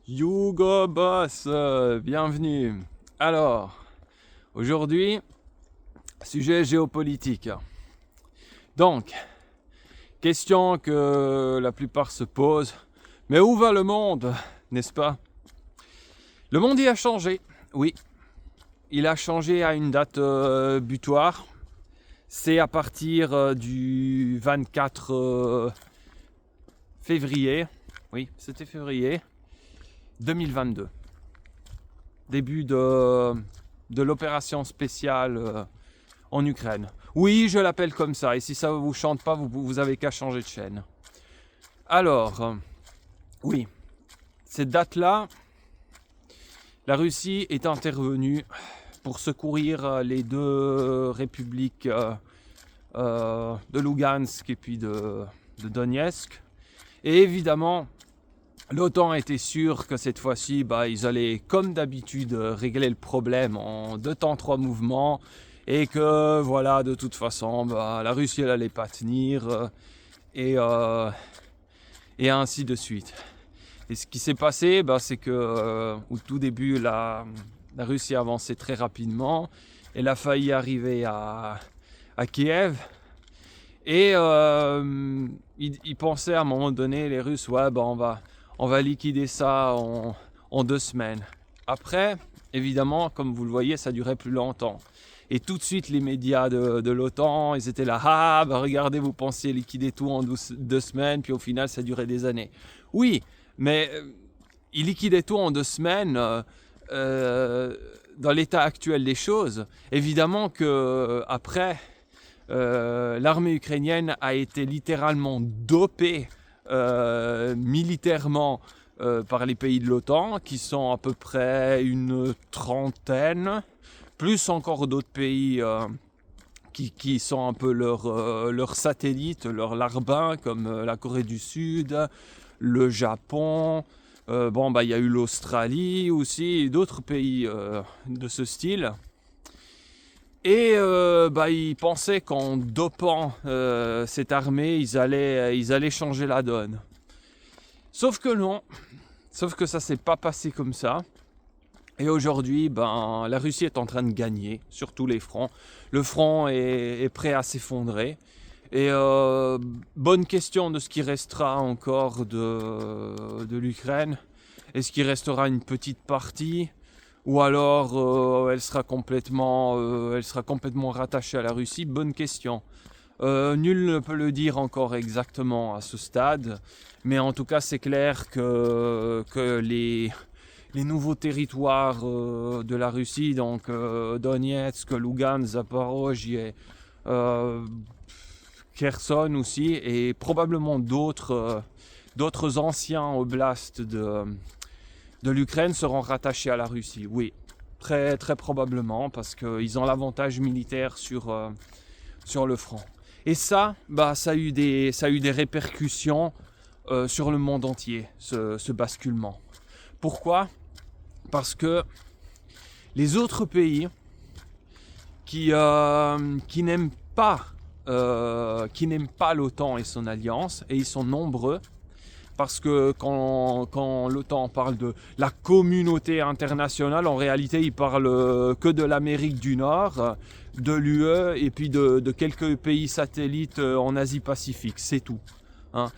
Hugo Boss, bienvenue. Alors, aujourd'hui, sujet géopolitique. Donc, question que la plupart se posent. Mais où va le monde, n'est-ce pas? Le monde y a changé, oui. Il a changé à une date butoir. C'est à partir du 24 février. Oui, c'était février 2022. Début de l'opération spéciale en Ukraine. Oui, je l'appelle comme ça. Et si ça ne vous chante pas, vous avez qu'à changer de chaîne. Alors, oui, cette date-là, la Russie est intervenue pour secourir les deux républiques de Lugansk et puis de Donetsk. Et évidemment, l'OTAN était sûr que cette fois-ci, ils allaient, comme d'habitude, régler le problème en 2 temps 3 mouvements. Et que, voilà, de toute façon, la Russie, elle n'allait pas tenir. Et ainsi de suite. Et ce qui s'est passé, c'est que au tout début, la Russie avançait très rapidement. Elle a failli arriver à Kiev. Et ils pensaient à un moment donné, les Russes, on va liquider ça en 2 semaines. Après, évidemment, comme vous le voyez, ça durait plus longtemps. Et tout de suite, les médias de l'OTAN, ils étaient là, regardez, vous pensiez liquider tout en 2 semaines, puis au final, ça durait des années. Oui, mais ils liquidaient tout en 2 semaines dans l'état actuel des choses. Évidemment qu'après, l'armée ukrainienne a été littéralement dopée militairement par les pays de l'OTAN, qui sont à peu près une trentaine, plus encore d'autres pays qui sont un peu leurs satellites, leurs larbins, comme la Corée du Sud, le Japon, il y a eu l'Australie aussi, et d'autres pays de ce style. Et ils pensaient qu'en dopant cette armée, ils allaient changer la donne. Sauf que non, sauf que ça s'est pas passé comme ça. Et aujourd'hui, la Russie est en train de gagner sur tous les fronts. Le front est prêt à s'effondrer. Et bonne question de ce qui restera encore de l'Ukraine. Est-ce qu'il restera une petite partie ? Ou alors elle sera complètement rattachée à la Russie? Bonne question. Nul ne peut le dire encore exactement à ce stade. Mais en tout cas, c'est clair que les nouveaux territoires de la Russie, donc Donetsk, Lugansk, Zaporozhye, Kherson aussi, et probablement d'autres anciens oblasts de l'Ukraine seront rattachés à la Russie. Oui, très, très probablement, parce qu'ils ont l'avantage militaire sur le front. Et ça a eu des répercussions sur le monde entier, ce basculement. Pourquoi ? Parce que les autres pays qui n'aiment pas l'OTAN et son alliance, et ils sont nombreux, parce que quand l'OTAN parle de la communauté internationale, en réalité, il parle que de l'Amérique du Nord, de l'UE et puis de quelques pays satellites en Asie-Pacifique, c'est tout.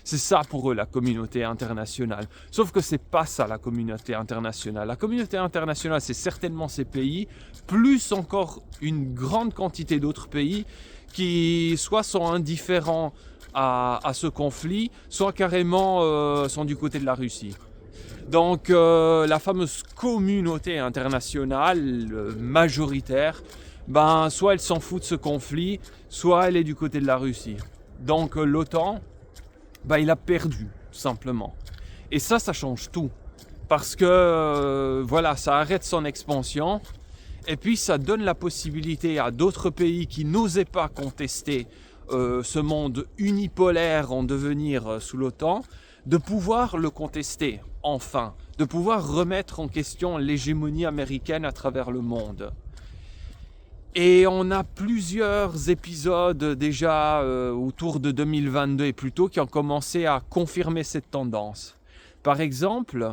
C'est ça pour eux la communauté internationale. Sauf que c'est pas ça la communauté internationale. La communauté internationale, c'est certainement ces pays, plus encore une grande quantité d'autres pays qui soit sont indifférents à ce conflit, soit carrément sont du côté de la Russie. Donc la fameuse communauté internationale majoritaire, soit elle s'en fout de ce conflit, soit elle est du côté de la Russie. Donc l'OTAN, il a perdu, tout simplement. Et ça change tout. Parce que ça arrête son expansion. Et puis ça donne la possibilité à d'autres pays qui n'osaient pas contester ce monde unipolaire en devenir sous l'OTAN, de pouvoir le contester, enfin, de pouvoir remettre en question l'hégémonie américaine à travers le monde. Et on a plusieurs épisodes déjà autour de 2022 et plus tôt qui ont commencé à confirmer cette tendance. Par exemple,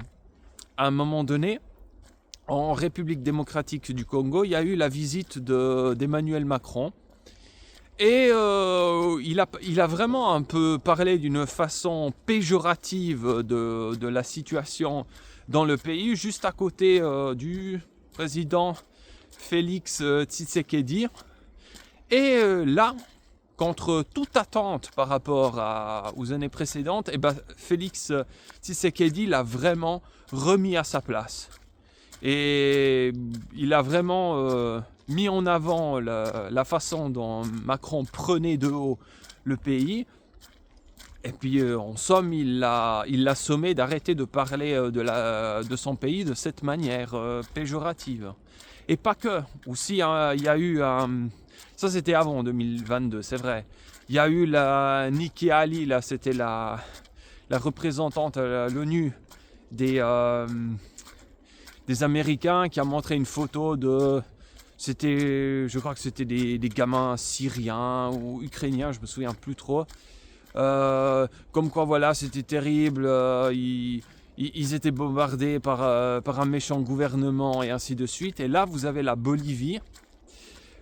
à un moment donné, en République démocratique du Congo, il y a eu la visite d'Emmanuel Macron. Et il a vraiment un peu parlé d'une façon péjorative de la situation dans le pays, juste à côté du président Félix Tshisekedi. Et là, contre toute attente par rapport aux années précédentes, Félix Tshisekedi l'a vraiment remis à sa place. Et il a vraiment mis en avant la façon dont Macron prenait de haut le pays. Et puis en somme, il l'a sommé d'arrêter de parler de son pays de cette manière péjorative. Et pas que. Aussi, hein, il y a eu... ça, c'était avant 2022, c'est vrai. Il y a eu la Nikki Haley, là, c'était la représentante à l'ONU des Américains, qui a montré une photo de... je crois que c'était des gamins syriens ou ukrainiens, je me souviens plus trop. Comme quoi, voilà, c'était terrible. Ils étaient bombardés par un méchant gouvernement et ainsi de suite. Et là, vous avez la Bolivie,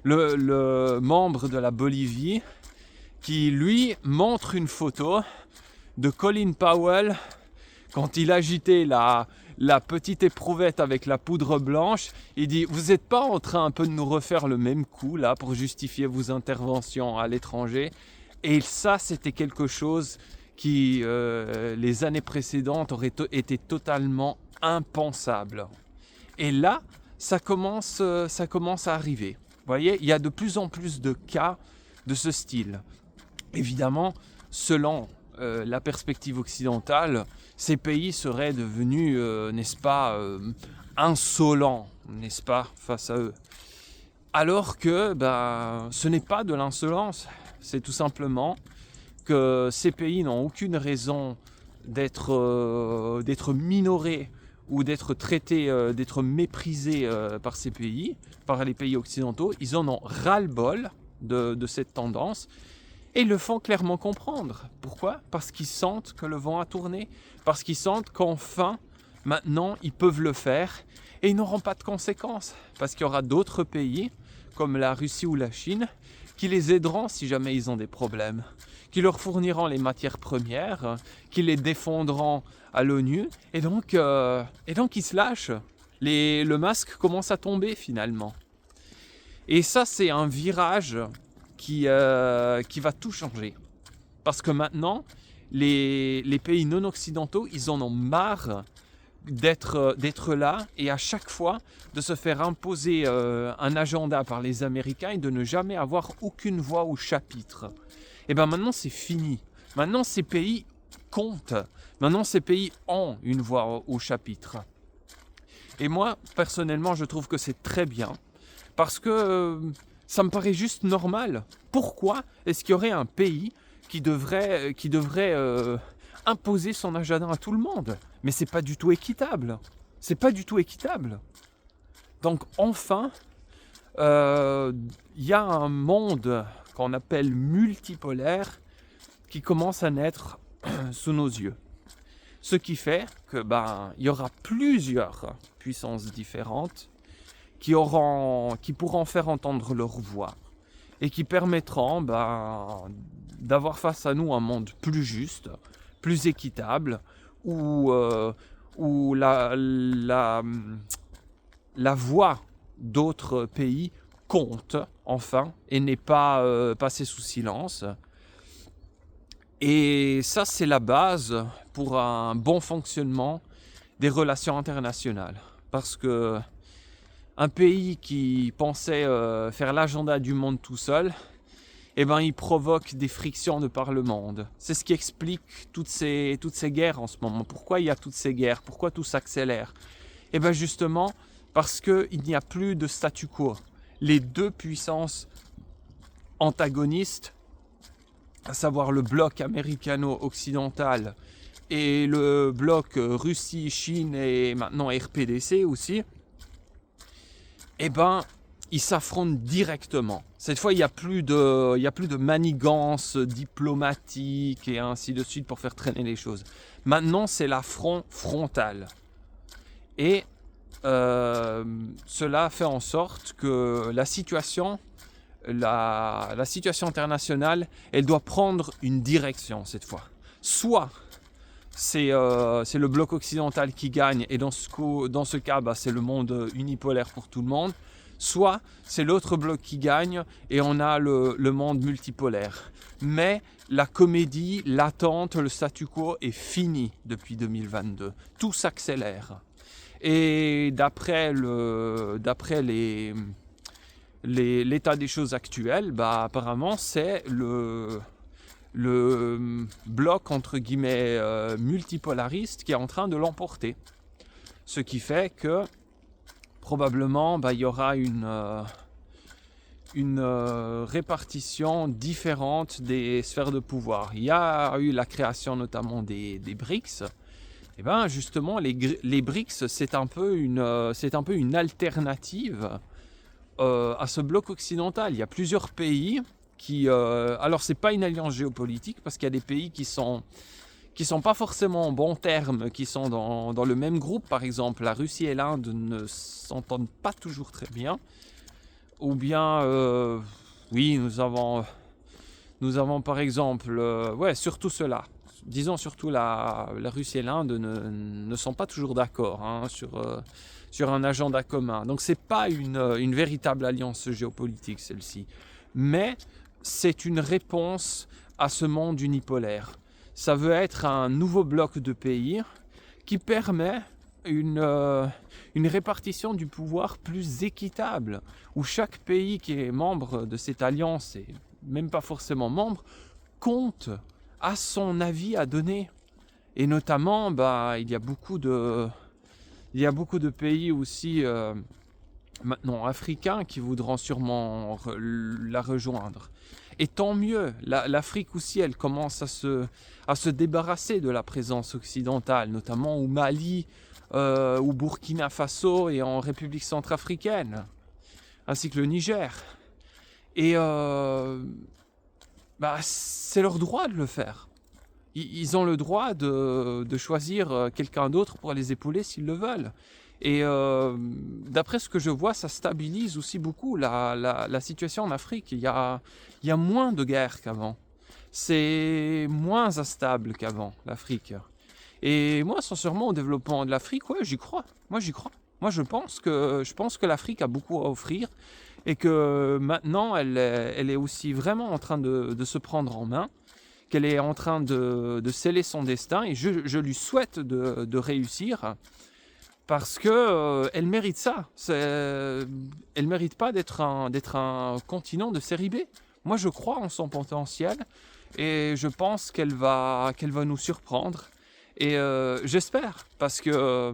le membre de la Bolivie, qui lui montre une photo de Colin Powell quand il agitait la petite éprouvette avec la poudre blanche. Il dit: vous n'êtes pas en train un peu de nous refaire le même coup là pour justifier vos interventions à l'étranger? Et ça, c'était quelque chose qui les années précédentes aurait été totalement impensable. Et là, ça commence à arriver. Vous voyez, il y a de plus en plus de cas de ce style. Évidemment, selon la perspective occidentale, ces pays seraient devenus, n'est-ce pas, insolents, n'est-ce pas, face à eux. Alors que ce n'est pas de l'insolence, c'est tout simplement que ces pays n'ont aucune raison d'être minorés ou d'être traités, d'être méprisés par ces pays, par les pays occidentaux. Ils en ont ras-le-bol de cette tendance. Et ils le font clairement comprendre. Pourquoi ? Parce qu'ils sentent que le vent a tourné. Parce qu'ils sentent qu'enfin, maintenant, ils peuvent le faire. Et ils n'auront pas de conséquences. Parce qu'il y aura d'autres pays, comme la Russie ou la Chine, qui les aideront si jamais ils ont des problèmes. Qui leur fourniront les matières premières, qui les défendront à l'ONU. Et donc ils se lâchent. Le masque commence à tomber finalement. Et ça, c'est un virage qui va tout changer. Parce que maintenant, les pays non occidentaux, ils en ont marre d'être là et à chaque fois de se faire imposer un agenda par les Américains et de ne jamais avoir aucune voix au chapitre. Et maintenant, c'est fini. Maintenant, ces pays comptent. Maintenant, ces pays ont une voix au chapitre. Et moi, personnellement, je trouve que c'est très bien. Parce que ça me paraît juste normal. Pourquoi est-ce qu'il y aurait un pays qui devrait imposer son agenda à tout le monde? Mais c'est pas du tout équitable. C'est pas du tout équitable. Donc enfin, y a un monde qu'on appelle multipolaire qui commence à naître sous nos yeux. Ce qui fait que y aura plusieurs puissances différentes qui pourront faire entendre leur voix et qui permettront d'avoir face à nous un monde plus juste, plus équitable, où la voix d'autres pays compte enfin et n'est pas passée sous silence. Et ça, c'est la base pour un bon fonctionnement des relations internationales. Parce que un pays qui pensait faire l'agenda du monde tout seul, il provoque des frictions de par le monde. C'est ce qui explique toutes ces guerres en ce moment. Pourquoi il y a toutes ces guerres ? Pourquoi tout s'accélère ? Justement, parce qu'il n'y a plus de statu quo. Les deux puissances antagonistes, à savoir le bloc américano-occidental et le bloc Russie, Chine et maintenant RPDC aussi, ils s'affrontent directement. Cette fois, il n'y a plus de manigance diplomatique et ainsi de suite pour faire traîner les choses. Maintenant, c'est l'affront frontal. Et cela fait en sorte que la situation internationale, elle doit prendre une direction cette fois. Soit c'est le bloc occidental qui gagne, et dans ce cas, c'est le monde unipolaire pour tout le monde. Soit c'est l'autre bloc qui gagne et on a le monde multipolaire. Mais la comédie, l'attente, le statu quo est fini depuis 2022. Tout s'accélère. Et d'après l'état des choses actuel, apparemment c'est le bloc entre guillemets multipolariste qui est en train de l'emporter. Ce qui fait que probablement il y aura une répartition différente des sphères de pouvoir. Il y a eu la création notamment des BRICS. Et justement les BRICS c'est un peu une alternative à ce bloc occidental. Il y a plusieurs pays qui... alors c'est pas une alliance géopolitique parce qu'il y a des pays qui sont pas forcément en bons termes, qui sont dans le même groupe. Par exemple, la Russie et l'Inde ne s'entendent pas toujours très bien. Ou bien, oui, nous avons par exemple, surtout cela. Disons surtout la Russie et l'Inde ne sont pas toujours d'accord sur un agenda commun. Donc c'est pas une véritable alliance géopolitique celle-ci. Mais c'est une réponse à ce monde unipolaire. Ça veut être un nouveau bloc de pays qui permet une répartition du pouvoir plus équitable, où chaque pays qui est membre de cette alliance, et même pas forcément membre, compte, a son avis à donner. Et notamment, il y a beaucoup de pays aussi maintenant africains qui voudront sûrement la rejoindre. Et tant mieux, l'Afrique aussi, elle commence à se débarrasser de la présence occidentale, notamment au Mali, au Burkina Faso et en République centrafricaine, ainsi que le Niger. Et c'est leur droit de le faire. Ils ont le droit de choisir quelqu'un d'autre pour les épauler s'ils le veulent. Et d'après ce que je vois, ça stabilise aussi beaucoup la situation en Afrique. Il y a moins de guerres qu'avant. C'est moins instable qu'avant, l'Afrique. Et moi, sincèrement, au développement de l'Afrique, j'y crois. Moi, je pense que l'Afrique a beaucoup à offrir et que maintenant, elle est aussi vraiment en train de se prendre en main, qu'elle est en train de sceller son destin, et je lui souhaite de réussir. Parce que elle mérite ça. Elle mérite pas d'être un continent de série B. Moi, je crois en son potentiel et je pense qu'elle va nous surprendre. Et j'espère, parce que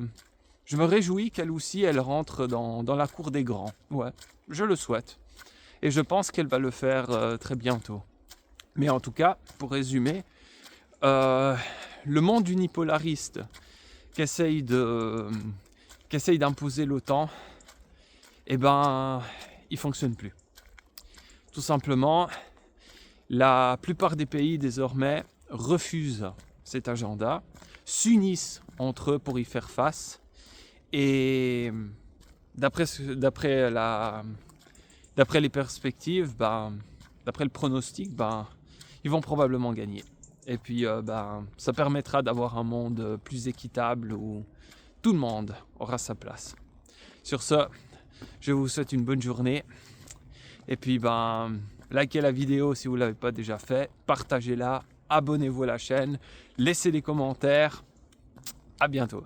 je me réjouis qu'elle aussi, elle rentre dans la cour des grands. Ouais, je le souhaite. Et je pense qu'elle va le faire très bientôt. Mais en tout cas, pour résumer, le monde unipolariste qu'essaye d'imposer l'OTAN, il fonctionne plus. Tout simplement, la plupart des pays désormais refusent cet agenda, s'unissent entre eux pour y faire face, et d'après les perspectives, d'après le pronostic, ils vont probablement gagner. Et puis ça permettra d'avoir un monde plus équitable où tout le monde aura sa place. Sur ce, je vous souhaite une bonne journée. Et puis likez la vidéo si vous ne l'avez pas déjà fait, partagez-la, abonnez-vous à la chaîne, laissez des commentaires. À bientôt.